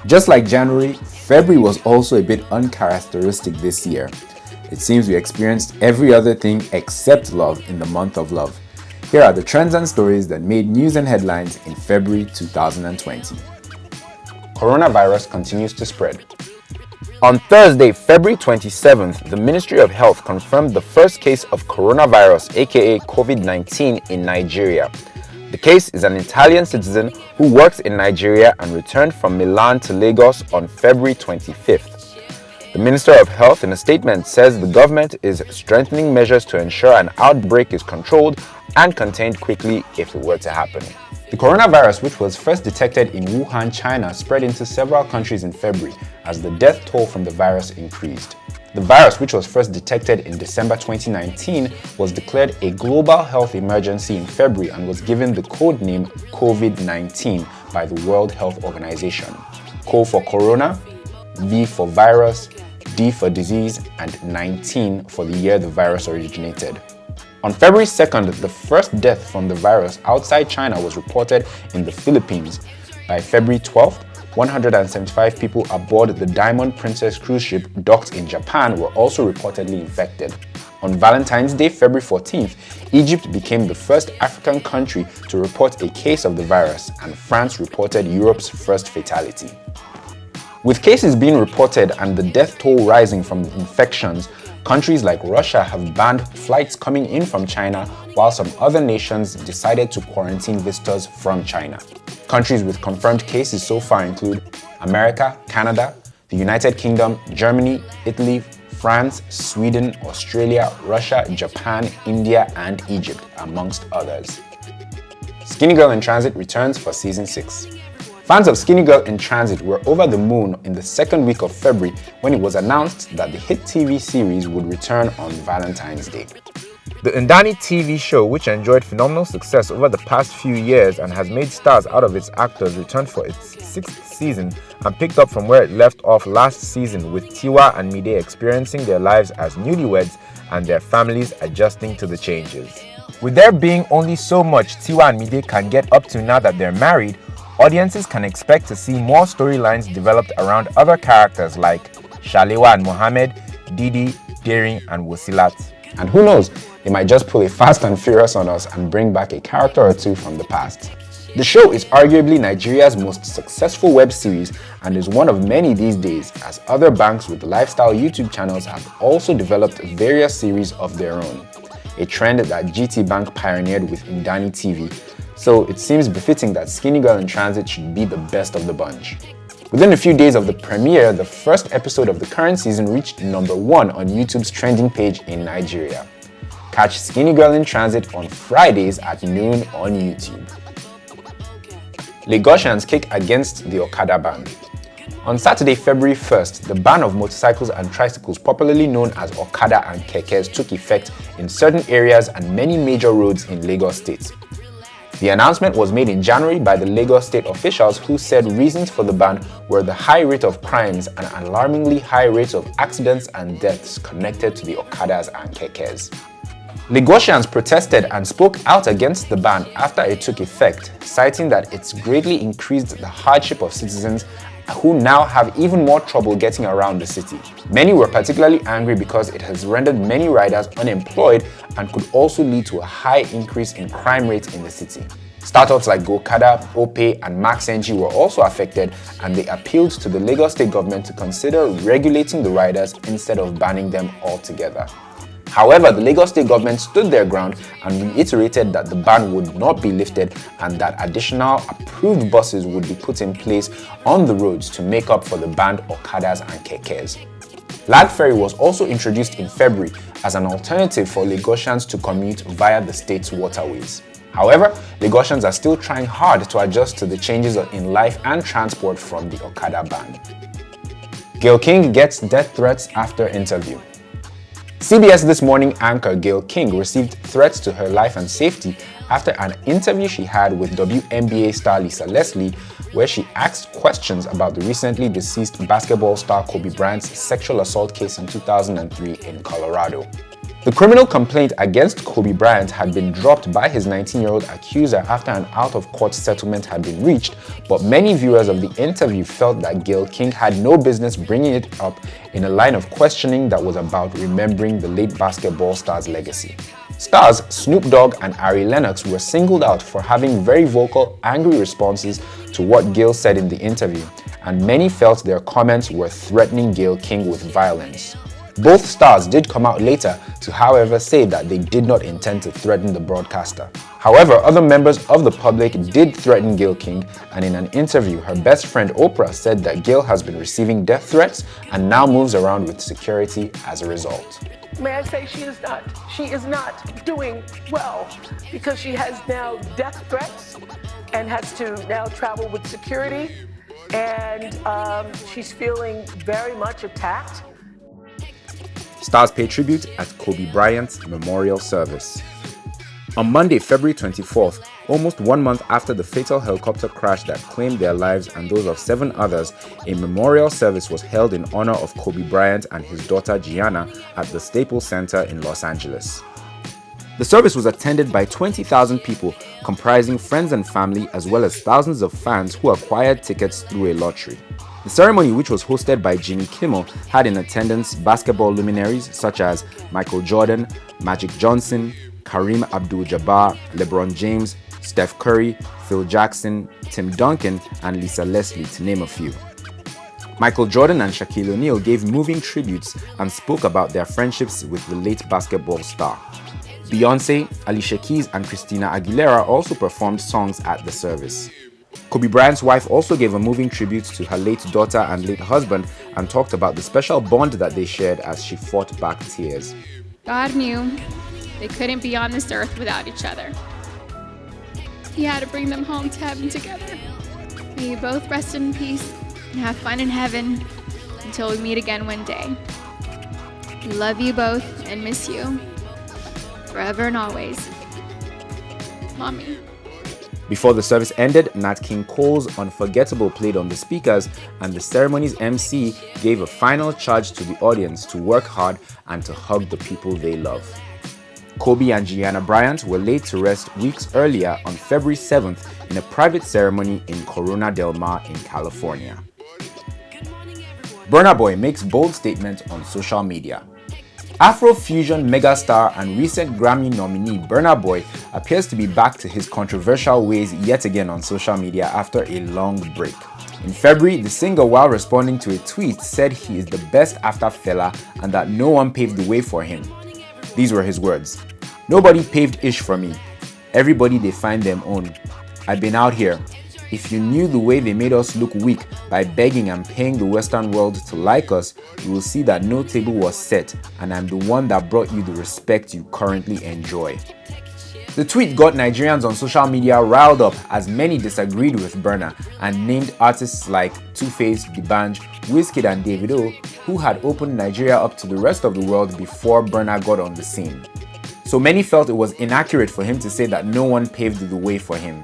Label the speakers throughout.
Speaker 1: Just like January, February was also a bit uncharacteristic this year. It seems we experienced every other thing except love in the month of love. Here are the trends and stories that made news and headlines in February 2020. Coronavirus continues to spread. On Thursday, February 27th, the Ministry of Health confirmed the first case of coronavirus, aka COVID-19, in Nigeria. The case is an Italian citizen who works in Nigeria and returned from Milan to Lagos on February 25th. The Minister of Health in a statement says the government is strengthening measures to ensure an outbreak is controlled and contained quickly if it were to happen. The coronavirus, which was first detected in Wuhan, China, spread into several countries in February as the death toll from the virus increased. The virus, which was first detected in December 2019, was declared a global health emergency in February and was given the code name COVID-19 by the World Health Organization. Co for corona, V for virus, D for disease, and 19 for the year the virus originated. On February 2nd, the first death from the virus outside China was reported in the Philippines. By February 12th, 175 people aboard the Diamond Princess cruise ship docked in Japan were also reportedly infected. On Valentine's Day, February 14th, Egypt became the first African country to report a case of the virus, and France reported Europe's first fatality. With cases being reported and the death toll rising from infections, countries like Russia have banned flights coming in from China, while some other nations decided to quarantine visitors from China. Countries with confirmed cases so far include America, Canada, the United Kingdom, Germany, Italy, France, Sweden, Australia, Russia, Japan, India, and Egypt, amongst others. Skinny Girl in Transit returns for Season 6. Fans of Skinny Girl in Transit were over the moon in the second week of February when it was announced that the hit TV series would return on Valentine's Day. The Ndani TV show, which enjoyed phenomenal success over the past few years and has made stars out of its actors, returned for its 6th season and picked up from where it left off last season, with Tiwa and Mide experiencing their lives as newlyweds and their families adjusting to the changes. With there being only so much Tiwa and Mide can get up to now that they're married, audiences can expect to see more storylines developed around other characters like Shalewa and Mohammed, Didi, Daring, and Wasilat. And who knows, they might just pull a Fast and Furious on us and bring back a character or two from the past. The show is arguably Nigeria's most successful web series and is one of many these days, as other banks with lifestyle YouTube channels have also developed various series of their own, a trend that GT Bank pioneered with Ndani TV. So it seems befitting that Skinny Girl in Transit should be the best of the bunch. Within a few days of the premiere, the first episode of the current season reached #1 on YouTube's trending page in Nigeria. Catch Skinny Girl in Transit on Fridays at noon on YouTube. Lagosians kick against the Okada ban. On Saturday, February 1st, the ban of motorcycles and tricycles, popularly known as Okada and Kekes, took effect in certain areas and many major roads in Lagos State. The announcement was made in January by the Lagos state officials, who said reasons for the ban were the high rate of crimes and alarmingly high rates of accidents and deaths connected to the Okadas and Kekes. Lagosians protested and spoke out against the ban after it took effect, citing that it's greatly increased the hardship of citizens who now have even more trouble getting around the city. Many were particularly angry because it has rendered many riders unemployed and could also lead to a high increase in crime rates in the city. Startups like Okada, Opay, and MaxNG were also affected, and they appealed to the Lagos state government to consider regulating the riders instead of banning them altogether. However, the Lagos state government stood their ground and reiterated that the ban would not be lifted and that additional approved buses would be put in place on the roads to make up for the banned Okadas and Kekes. Lag Ferry was also introduced in February as an alternative for Lagosians to commute via the state's waterways. However, Lagosians are still trying hard to adjust to the changes in life and transport from the Okada ban. Gayle King gets death threats after interview. CBS This Morning anchor Gayle King received threats to her life and safety after an interview she had with WNBA star Lisa Leslie, where she asked questions about the recently deceased basketball star Kobe Bryant's sexual assault case in 2003 in Colorado. The criminal complaint against Kobe Bryant had been dropped by his 19-year-old accuser after an out-of-court settlement had been reached, but many viewers of the interview felt that Gayle King had no business bringing it up in a line of questioning that was about remembering the late basketball star's legacy. Stars Snoop Dogg and Ari Lennox were singled out for having very vocal, angry responses to what Gayle said in the interview, and many felt their comments were threatening Gayle King with violence. Both stars did come out later to, however, say that they did not intend to threaten the broadcaster. However, other members of the public did threaten Gayle King, and in an interview, her best friend Oprah said that Gayle has been receiving death threats and now moves around with security as a result.
Speaker 2: May I say she is not doing well because she has now death threats and has to now travel with security, and she's feeling very much attacked.
Speaker 1: Stars pay tribute at Kobe Bryant's memorial service. On Monday, February 24th, almost 1 month after the fatal helicopter crash that claimed their lives and those of 7 others, a memorial service was held in honor of Kobe Bryant and his daughter Gianna at the Staples Center in Los Angeles. The service was attended by 20,000 people, comprising friends and family as well as thousands of fans who acquired tickets through a lottery. The ceremony, which was hosted by Jimmy Kimmel, had in attendance basketball luminaries such as Michael Jordan, Magic Johnson, Kareem Abdul-Jabbar, LeBron James, Steph Curry, Phil Jackson, Tim Duncan, and Lisa Leslie, to name a few. Michael Jordan and Shaquille O'Neal gave moving tributes and spoke about their friendships with the late basketball star. Beyoncé, Alicia Keys, and Christina Aguilera also performed songs at the service. Kobe Bryant's wife also gave a moving tribute to her late daughter and late husband and talked about the special bond that they shared as she fought back tears.
Speaker 3: God knew they couldn't be on this earth without each other. He had to bring them home to heaven together. May you both rest in peace and have fun in heaven until we meet again one day. We love you both and miss you forever and always. Mommy.
Speaker 1: Before the service ended, Nat King Cole's Unforgettable played on the speakers, and the ceremony's MC gave a final charge to the audience to work hard and to hug the people they love. Kobe and Gianna Bryant were laid to rest weeks earlier on February 7th in a private ceremony in Corona Del Mar in California. Burna Boy makes bold statement on social media. Afrofusion megastar and recent Grammy nominee Burna Boy appears to be back to his controversial ways yet again on social media after a long break. In February, the singer, while responding to a tweet, said he is the best after Fela and that no one paved the way for him. These were his words. "Nobody paved ish for me. Everybody they find them own. I've been out here. If you knew the way they made us look weak by begging and paying the Western world to like us, you will see that no table was set, and I'm the one that brought you the respect you currently enjoy." The tweet got Nigerians on social media riled up as many disagreed with Burna and named artists like Two-Face, D'banj, Wizkid and Davido, who had opened Nigeria up to the rest of the world before Burna got on the scene. So many felt it was inaccurate for him to say that no one paved the way for him.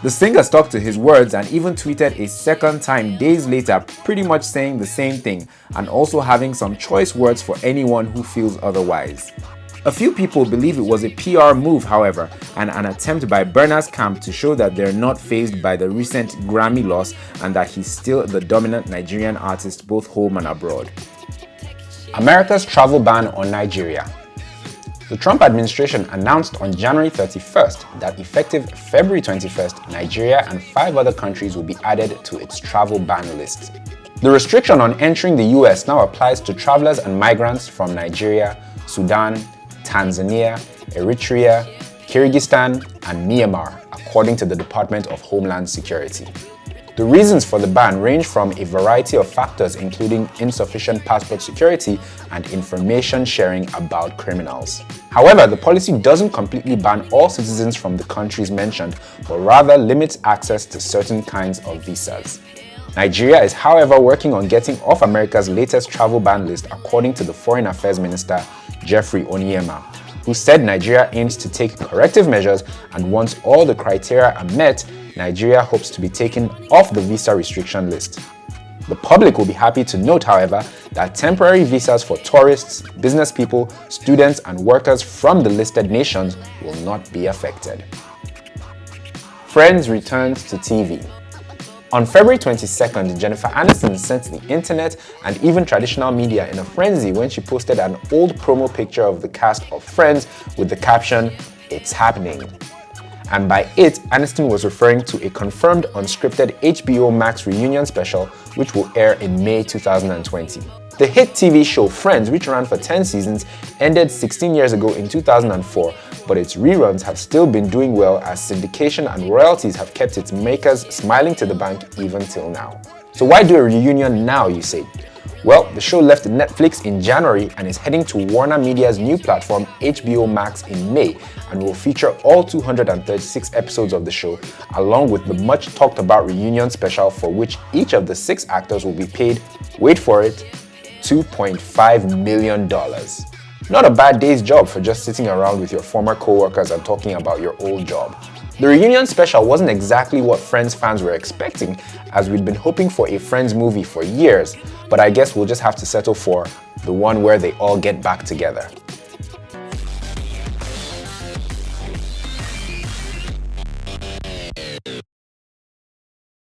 Speaker 1: The singer stuck to his words and even tweeted a second time days later, pretty much saying the same thing and also having some choice words for anyone who feels otherwise. A few people believe it was a PR move, however, and an attempt by Burna's camp to show that they're not fazed by the recent Grammy loss and that he's still the dominant Nigerian artist both home and abroad. America's travel ban on Nigeria. The Trump administration announced on January 31st that effective February 21st, Nigeria and 5 other countries will be added to its travel ban list. The restriction on entering the US now applies to travelers and migrants from Nigeria, Sudan, Tanzania, Eritrea, Kyrgyzstan, and Myanmar, according to the Department of Homeland Security. The reasons for the ban range from a variety of factors, including insufficient passport security and information sharing about criminals. However, the policy doesn't completely ban all citizens from the countries mentioned, but rather limits access to certain kinds of visas. Nigeria is, however, working on getting off America's latest travel ban list, according to the Foreign Affairs Minister, Jeffrey Onyema, who said Nigeria aims to take corrective measures, and once all the criteria are met, Nigeria hopes to be taken off the visa restriction list. The public will be happy to note, however, that temporary visas for tourists, business people, students, and workers from the listed nations will not be affected. Friends returns to TV. On February 22nd, Jennifer Aniston sent the internet and even traditional media in a frenzy when she posted an old promo picture of the cast of Friends with the caption, "It's happening." And by it, Aniston was referring to a confirmed unscripted HBO Max reunion special which will air in May 2020. The hit TV show Friends, which ran for 10 seasons, ended 16 years ago in 2004, but its reruns have still been doing well as syndication and royalties have kept its makers smiling to the bank even till now. So why do a reunion now, you say? Well, the show left Netflix in January and is heading to Warner Media's new platform HBO Max in May and will feature all 236 episodes of the show, along with the much talked about reunion special for which each of the 6 actors will be paid, wait for it, $2.5 million. Not a bad day's job for just sitting around with your former co-workers and talking about your old job. The reunion special wasn't exactly what Friends fans were expecting, as we'd been hoping for a Friends movie for years, but I guess we'll just have to settle for the one where they all get back together.